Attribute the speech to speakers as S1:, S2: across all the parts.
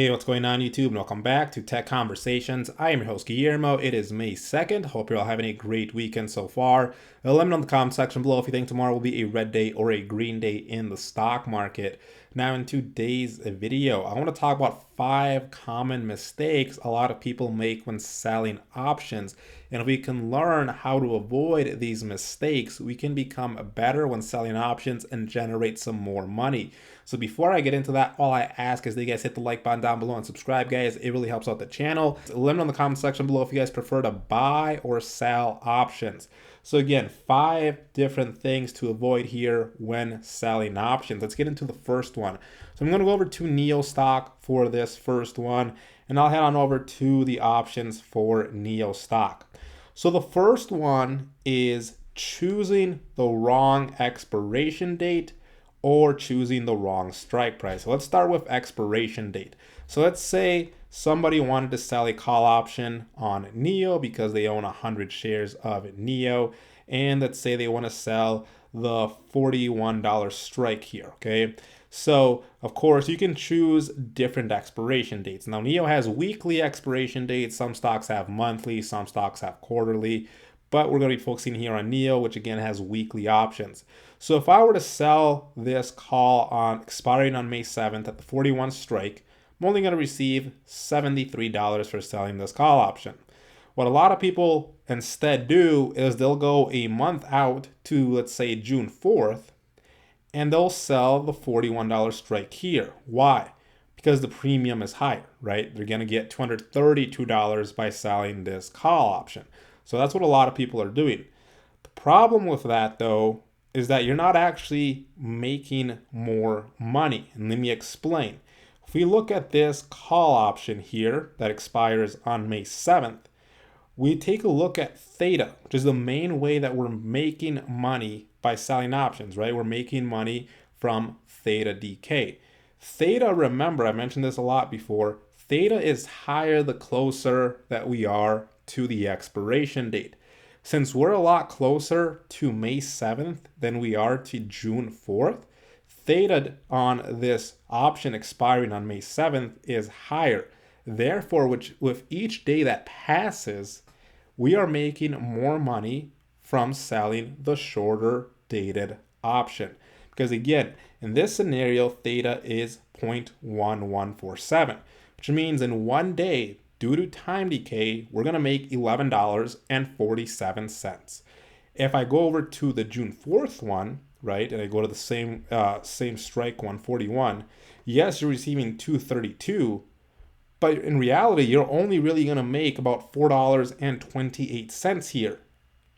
S1: Hey, what's going on YouTube? And welcome back to Tech Conversations. I am your host Guillermo. It is May 2nd. Hope you're all having a great weekend so far. Let me know in the comment section below if you think tomorrow will be a red day or a green day in the stock market. Now in today's video, I want to talk about 5 common mistakes a lot of people make when selling options. And if we can learn how to avoid these mistakes, we can become better when selling options and generate some more money. So before I get into that, all I ask is that you guys hit the like button down below and subscribe, guys. It really helps out the channel. Let me know in the comment section below if you guys prefer to buy or sell options. So again, 5 different things to avoid here when selling options. Let's get into the first one. So I'm going to go over to NEO stock for this first one, and I'll head on over to the options for NEO stock. So the first one is choosing the wrong expiration date or choosing the wrong strike price. So let's start with expiration date. So let's say somebody wanted to sell a call option on NEO because they own 100 shares of NEO, and let's say they want to sell the $41 strike here, okay? So of course you can choose different expiration dates. Now NEO has weekly expiration dates, some stocks have monthly, some stocks have quarterly, but we're going to be focusing here on NEO, which again has weekly options. So if I were to sell this call on expiring on May 7th at the 41 strike, I'm only going to receive $73 for selling this call option. What a lot of people instead do is they'll go a month out to, let's say, June 4th, and they'll sell the $41 strike here. Why? Because the premium is higher, right? They're going to get $232 by selling this call option. So that's what a lot of people are doing. The problem with that, though, is that you're not actually making more money. And let me explain. If we look at this call option here that expires on May 7th, we take a look at theta, which is the main way that we're making money by selling options, right? We're making money from theta decay. Theta, remember, I mentioned this a lot before, theta is higher the closer that we are to the expiration date. Since we're a lot closer to May 7th than we are to June 4th, theta on this option expiring on May 7th is higher. Therefore, with each day that passes, we are making more money from selling the shorter dated option. Because again, in this scenario, theta is 0.1147, which means in one day, due to time decay, we're going to make $11.47. If I go over to the June 4th one, right, and I go to the same strike 141, yes, you're receiving 232, but in reality, you're only really going to make about $4.28 here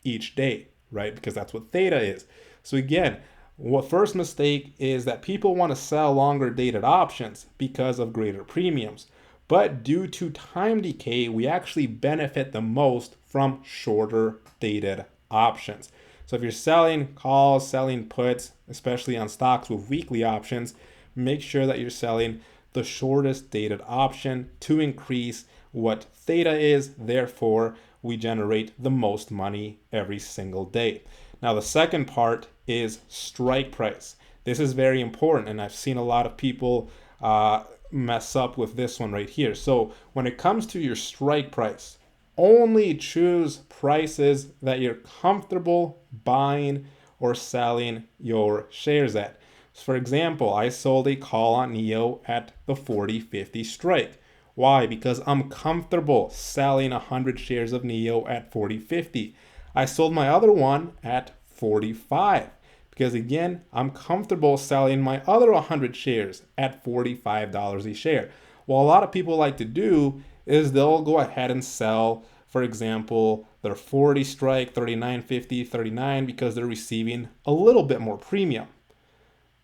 S1: each day, right? Because that's what theta is. So again, what first mistake is that people want to sell longer dated options because of greater premiums. But due to time decay, we actually benefit the most from shorter dated options. So if you're selling calls, selling puts, especially on stocks with weekly options, make sure that you're selling the shortest dated option to increase what theta is. Therefore, we generate the most money every single day. Now, the second part is strike price. This is very important, and I've seen a lot of people mess up with this one right here. So when it comes to your strike price, only choose prices that you're comfortable buying or selling your shares at. So for example, I sold a call on NEO at the 40.50 strike. Why? Because I'm comfortable selling 100 shares of NEO at 40.50. I sold my other one at 45. Because again, I'm comfortable selling my other 100 shares at $45 a share. What a lot of people like to do is they'll go ahead and sell, for example, their 40 strike, 39.50, 39 because they're receiving a little bit more premium.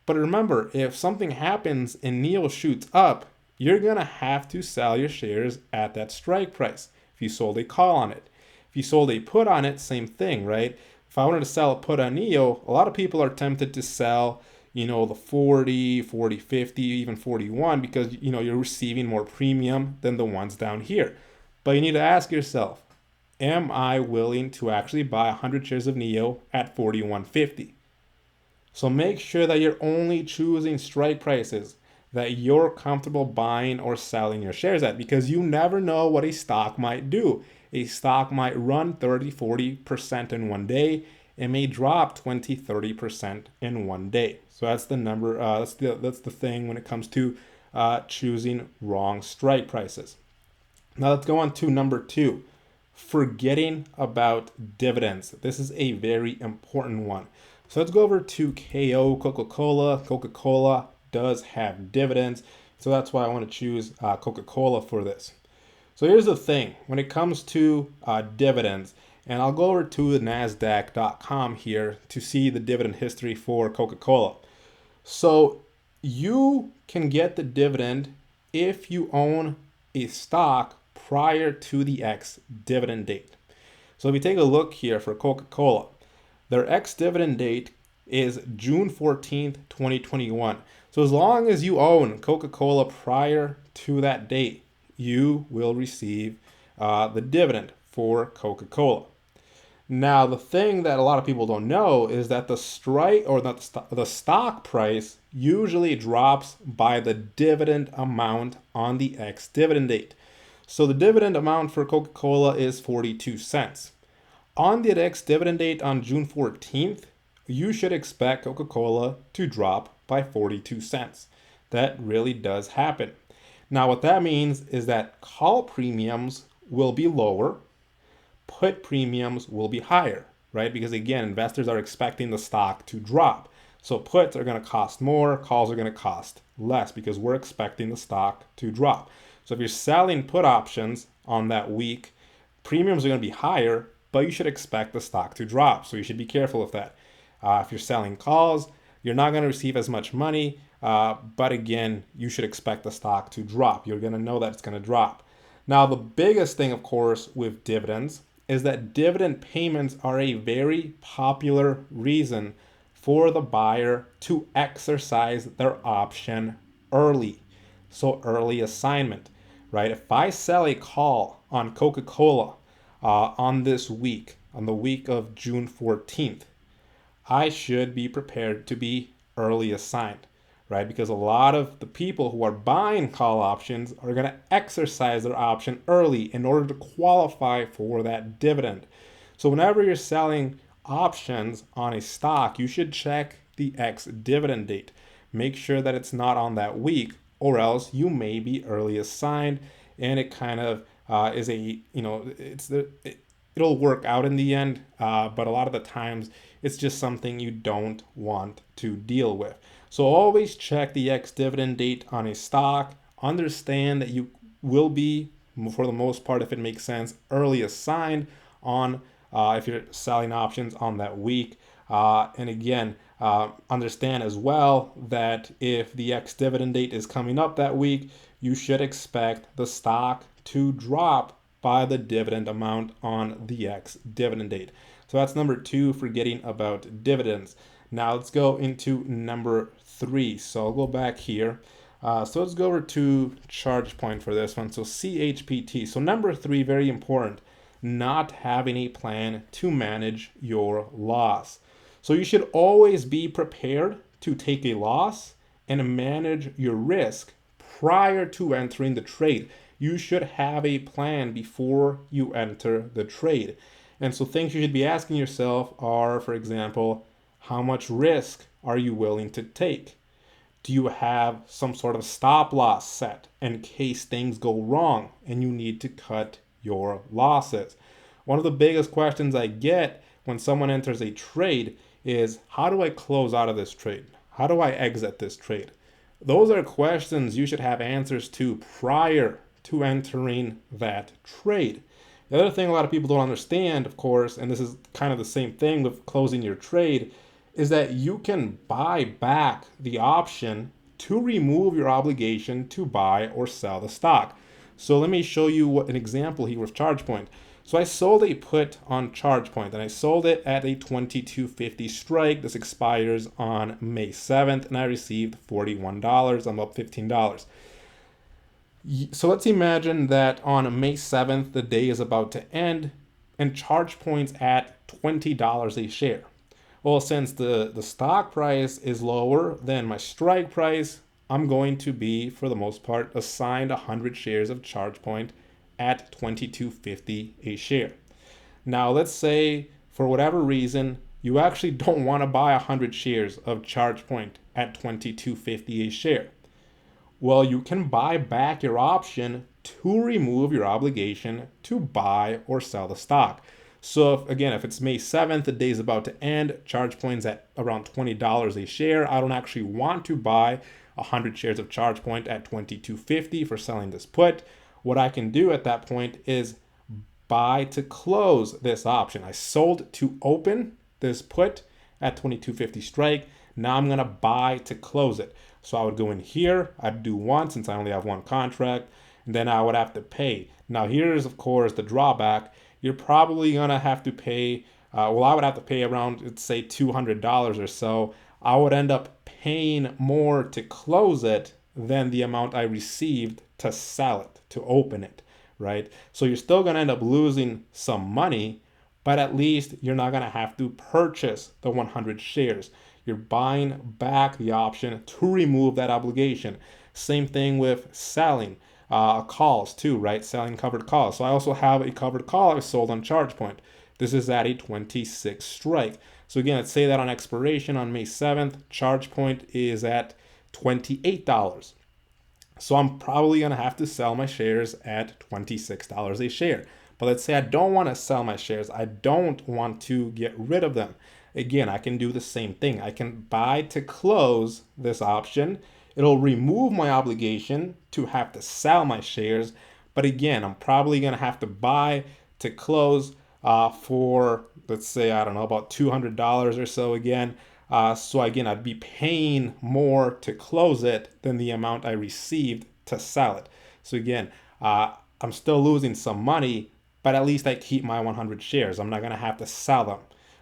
S1: But remember, if something happens and NEO shoots up, you're going to have to sell your shares at that strike price if you sold a call on it. If you sold a put on it, same thing, right? If I wanted to sell a put on NEO, a lot of people are tempted to sell, the 40, 50, even 41 because, you're receiving more premium than the ones down here. But you need to ask yourself, am I willing to actually buy 100 shares of NEO at 41.50? So make sure that you're only choosing strike prices that you're comfortable buying or selling your shares at, because you never know what a stock might do. A stock might run 30, 40% in one day. It may drop 20, 30% in one day. So that's the number, that's the thing when it comes to choosing wrong strike prices. Now let's go on to number 2, forgetting about dividends. This is a very important one. So let's go over to KO, Coca-Cola. Coca-Cola does have dividends, so that's why I want to choose Coca-Cola for this. So here's the thing, when it comes to dividends, and I'll go over to the NASDAQ.com here to see the dividend history for Coca-Cola. So you can get the dividend if you own a stock prior to the ex-dividend date. So if you take a look here for Coca-Cola, their ex-dividend date is June 14th, 2021. So as long as you own Coca-Cola prior to that date, you will receive the dividend for Coca-Cola. Now, the thing that a lot of people don't know is that the strike or the stock price usually drops by the dividend amount on the ex-dividend date. So the dividend amount for Coca-Cola is 42 cents. On the ex-dividend date on June 14th, you should expect Coca-Cola to drop by 42 cents. That really does happen. Now, what that means is that call premiums will be lower, put premiums will be higher, right? Because again, investors are expecting the stock to drop. So puts are going to cost more, calls are going to cost less because we're expecting the stock to drop. So if you're selling put options on that week, premiums are going to be higher, but you should expect the stock to drop. So you should be careful of that. If you're selling calls, you're not going to receive as much money, but again, you should expect the stock to drop. You're going to know that it's going to drop. Now, the biggest thing, of course, with dividends is that dividend payments are a very popular reason for the buyer to exercise their option early. So early assignment, right? If I sell a call on Coca-Cola on this week, on the week of June 14th, I should be prepared to be early assigned, right? Because a lot of the people who are buying call options are going to exercise their option early in order to qualify for that dividend. So whenever you're selling options on a stock, you should check the ex-dividend date. Make sure that it's not on that week, or else you may be early assigned, and it kind of is a, it'll work out in the end, but a lot of the times it's just something you don't want to deal with. So always check the ex-dividend date on a stock. Understand that you will be, for the most part, if it makes sense, early assigned on if you're selling options on that week. And again, understand as well that if the ex-dividend date is coming up that week, you should expect the stock to drop by the dividend amount on the ex-dividend date. So that's number 2, forgetting about dividends. Now let's go into number 3. So I'll go back here. So let's go over to ChargePoint for this one. So CHPT. So number 3, very important, not having a plan to manage your loss. So you should always be prepared to take a loss and manage your risk prior to entering the trade. You should have a plan before you enter the trade. And so things you should be asking yourself are, for example, how much risk are you willing to take? Do you have some sort of stop loss set in case things go wrong and you need to cut your losses? One of the biggest questions I get when someone enters a trade is, how do I close out of this trade? How do I exit this trade? Those are questions you should have answers to prior to entering that trade. The other thing a lot of people don't understand, of course, and this is kind of the same thing with closing your trade, is that you can buy back the option to remove your obligation to buy or sell the stock. So let me show you an example here with ChargePoint. So I sold a put on ChargePoint, and I sold it at a 22.50 strike. This expires on May 7th, and I received $41. I'm up $15. So let's imagine that on May 7th, the day is about to end, and ChargePoint's at $20 a share. Well, since the stock price is lower than my strike price, I'm going to be, for the most part, assigned 100 shares of ChargePoint at 22.50 a share. Now, let's say for whatever reason, you actually don't want to buy 100 shares of ChargePoint at 22.50 a share. Well, you can buy back your option to remove your obligation to buy or sell the stock. So if it's May 7th, the day's about to end, ChargePoint's at around $20 a share. I don't actually want to buy 100 shares of ChargePoint at $22.50 for selling this put. What I can do at that point is buy to close this option. I sold to open this put at 22.50 strike. Now I'm going to buy to close it. So I would go in here, I'd do one since I only have one contract, and then I would have to pay. Now here's, of course, the drawback. You're probably going to have to pay, I would have to pay around, let's say, $200 or so. I would end up paying more to close it than the amount I received to sell it, to open it, right? So you're still going to end up losing some money, but at least you're not going to have to purchase the 100 shares. You're buying back the option to remove that obligation. Same thing with selling calls too, right? Selling covered calls. So I also have a covered call I sold on ChargePoint. This is at a 26 strike. So again, let's say that on expiration on May 7th, ChargePoint is at $28. So I'm probably going to have to sell my shares at $26 a share. But let's say I don't want to sell my shares. I don't want to get rid of them. Again, I can do the same thing. I can buy to close this option. It'll remove my obligation to have to sell my shares. But again, I'm probably going to have to buy to close for, let's say, I don't know, about $200 or so again. So again, I'd be paying more to close it than the amount I received to sell it. So again, I'm still losing some money, but at least I keep my 100 shares. I'm not going to have to sell them,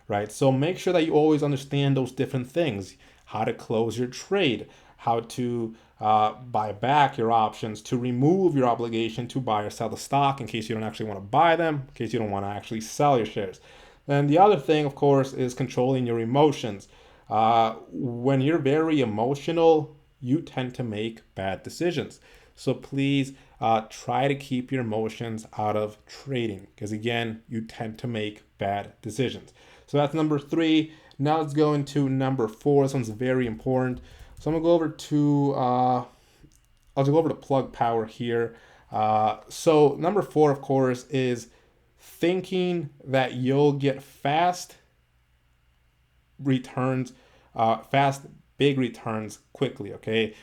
S1: right? So make sure that you always understand those different things, how to close your trade, how to buy back your options, to remove your obligation to buy or sell the stock in case you don't actually want to buy them, in case you don't want to actually sell your shares. And the other thing, of course, is controlling your emotions. When you're very emotional, you tend to make bad decisions. So please try to keep your emotions out of trading because, again, you tend to make bad decisions. So that's number 3. Now let's go into number 4. This one's very important. So I'm gonna go over to I'll just go over to plug power here. So number 4, of course, is thinking that you'll get fast returns, big returns quickly. Okay.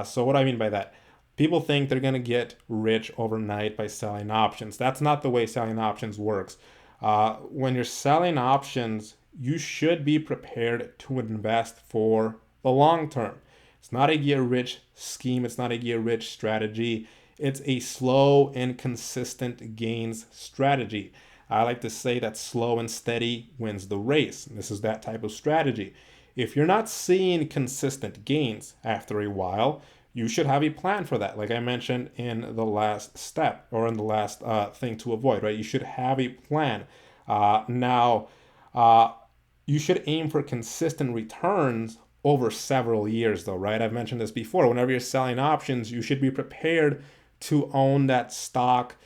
S1: So what do I mean by that? People think they're gonna get rich overnight by selling options. That's not the way selling options works. When you're selling options, you should be prepared to invest for the long term. It's not a get rich scheme. It's not a get rich strategy. It's a slow and consistent gains strategy. I like to say that slow and steady wins the race. And this is that type of strategy. If you're not seeing consistent gains after a while, you should have a plan for that. Like I mentioned in the last step or in the last thing to avoid, right? You should have a plan. You should aim for consistent returns over several years though, right? I've mentioned this before. Whenever you're selling options, you should be prepared to own that stock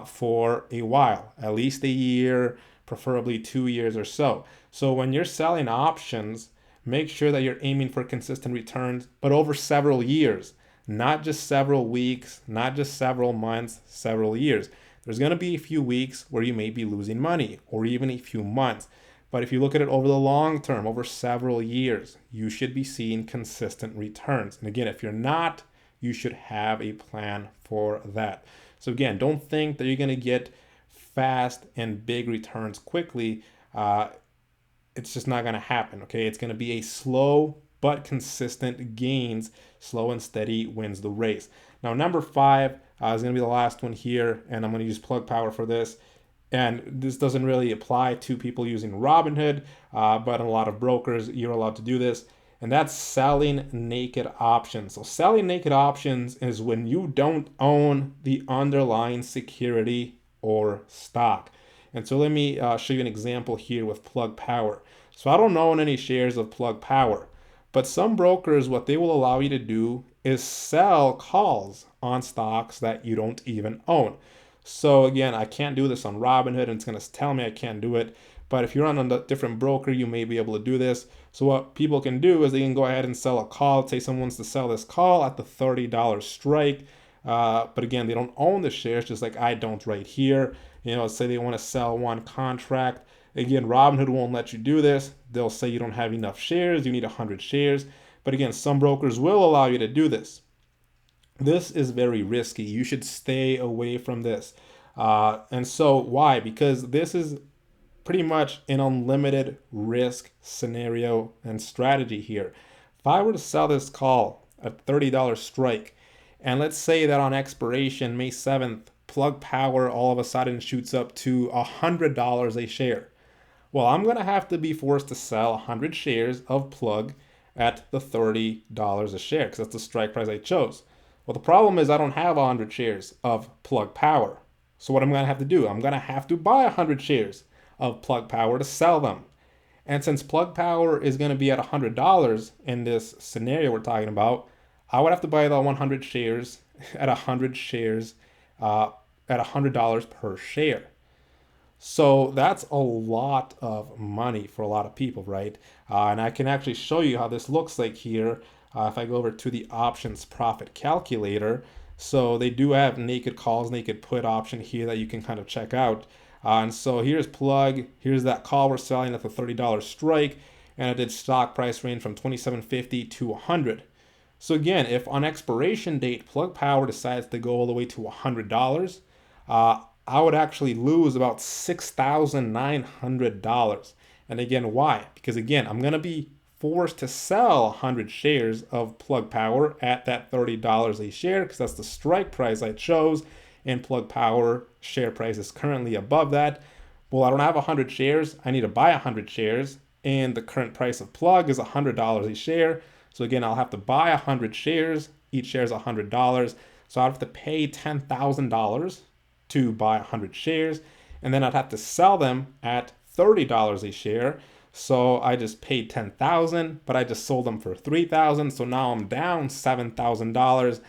S1: for a while, at least a year, preferably 2 years or so. So when you're selling options, make sure that you're aiming for consistent returns, but over several years, not just several weeks, not just several months, several years. There's going to be a few weeks where you may be losing money or even a few months. But if you look at it over the long term, over several years, you should be seeing consistent returns. And again, if you're not, you should have a plan for that. So again, don't think that you're going to get fast and big returns quickly. It's just not going to happen, okay? It's going to be a slow but consistent gains. Slow and steady wins the race. Now, number 5 is going to be the last one here, and I'm going to use plug power for this. And this doesn't really apply to people using Robinhood, but a lot of brokers, you're allowed to do this. And that's selling naked options. So selling naked options is when you don't own the underlying security or stock. And so let me show you an example here with plug power. So I don't own any shares of plug power, but some brokers, what they will allow you to do is sell calls on stocks that you don't even own. So again, I can't do this on Robinhood, and it's going to tell me I can't do it. But if you're on a different broker, you may be able to do this. So what people can do is they can go ahead and sell a call. Say someone wants to sell this call at the $30 strike. But again, they don't own the shares, just like I don't right here. Say they want to sell one contract. Again, Robinhood won't let you do this. They'll say you don't have enough shares. You need 100 shares. But again, some brokers will allow you to do this. This is very risky. You should stay away from this. And so why? Because this is pretty much an unlimited risk scenario and strategy here. If I were to sell this call at $30 strike, and let's say that on expiration, May 7th, Plug Power all of a sudden shoots up to $100 a share. Well, I'm going to have to be forced to sell 100 shares of Plug at the $30 a share because that's the strike price I chose. Well, the problem is I don't have 100 shares of Plug Power. So what I'm going to have to do, I'm going to have to buy 100 shares of Plug Power to sell them. And since Plug Power is going to be at $100 in this scenario we're talking about, I would have to buy the 100 shares at 100 shares at $100 per share. So that's a lot of money for a lot of people, right? And I can actually show you how this looks like here. If I go over to the options profit calculator, so they do have naked calls, naked put option here that you can kind of check out. And so here's Plug, here's that call we're selling at the $30 strike, and it did stock price range from $27.50 to $100. So again, if on expiration date Plug Power decides to go all the way to $100, I would actually lose about $6,900. And again, why? Because again, I'm going to be forced to sell 100 shares of Plug Power at that $30 a share because that's the strike price I chose, and Plug Power share price is currently above that. Well, I don't have 100 shares. I need to buy 100 shares, and the current price of Plug is $100 a share. So again, I'll have to buy 100 shares. Each share is $100. So I'd have to pay $10,000 to buy 100 shares, and then I'd have to sell them at $30 a share. So I just paid $10,000, but I just sold them for $3,000. So now I'm down $7,000.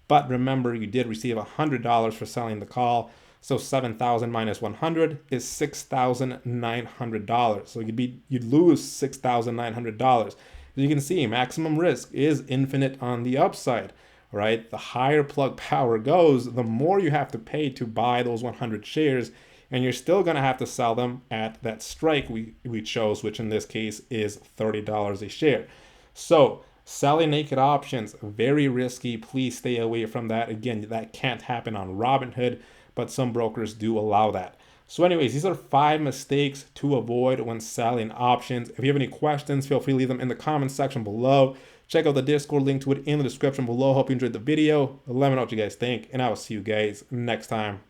S1: But remember, you did receive $100 for selling the call. So 7,000 minus 100 is $6,900. So you'd lose $6,900. As you can see, maximum risk is infinite on the upside, right? The higher Plug Power goes, the more you have to pay to buy those 100 shares, and you're still going to have to sell them at that strike we chose, which in this case is $30 a share. So selling naked options, very risky. Please stay away from that. Again, that can't happen on Robinhood, but some brokers do allow that. So anyways, these are 5 mistakes to avoid when selling options. If you have any questions, feel free to leave them in the comment section below. Check out the Discord, link to it in the description below. Hope you enjoyed the video. Let me know what you guys think, and I will see you guys next time.